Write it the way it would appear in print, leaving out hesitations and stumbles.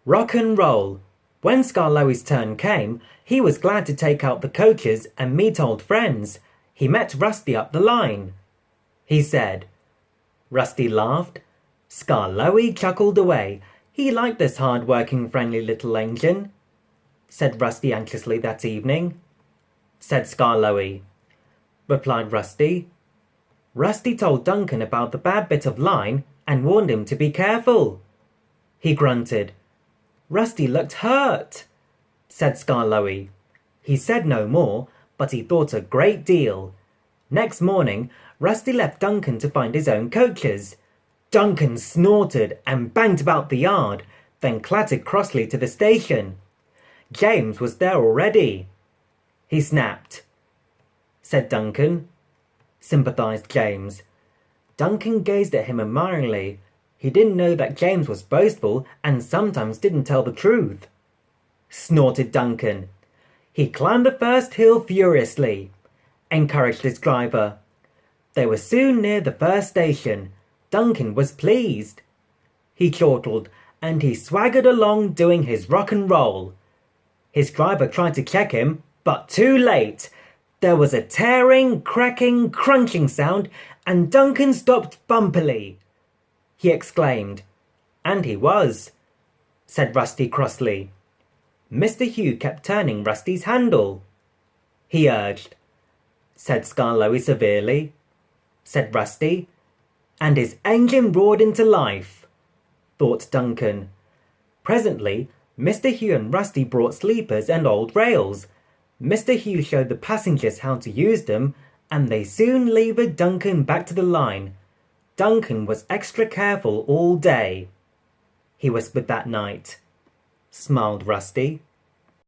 Rock and roll. When Skarloey's turn came, he was glad to take out the coaches and meet old friends. He met Rusty up the line. He said. Rusty laughed. Skarloey chuckled away. He liked this hard-working, friendly little engine. Said Rusty anxiously that evening. Said Skarloey. Replied Rusty. Rusty told Duncan about the bad bit of line and warned him to be careful. He grunted. Rusty looked hurt, said Skarloey. He said no more, but he thought a great deal. Next morning, Rusty left Duncan to find his own coaches. Duncan snorted and banged about the yard, then clattered crossly to the station. James was there already. He snapped, said Duncan. Sympathized James. Duncan gazed at him admiringly. He didn't know that James was boastful and sometimes didn't tell the truth. Snorted Duncan. He climbed the first hill furiously, encouraged his driver. They were soon near the first station. Duncan was pleased. He chortled and he swaggered along doing his rock and roll. His driver tried to check him, but too late. There was a tearing, cracking, crunching sound and Duncan stopped bumpily. He exclaimed. And he was, said Rusty crossly. Mr. Hugh kept turning Rusty's handle. He urged, said Skarloey severely. Said Rusty. And his engine roared into life, thought Duncan. Presently, Mr. Hugh and Rusty brought sleepers and old rails. Mr. Hugh showed the passengers how to use them, and they soon levered Duncan back to the line. Duncan was extra careful all day. He whispered that night. Smiled Rusty.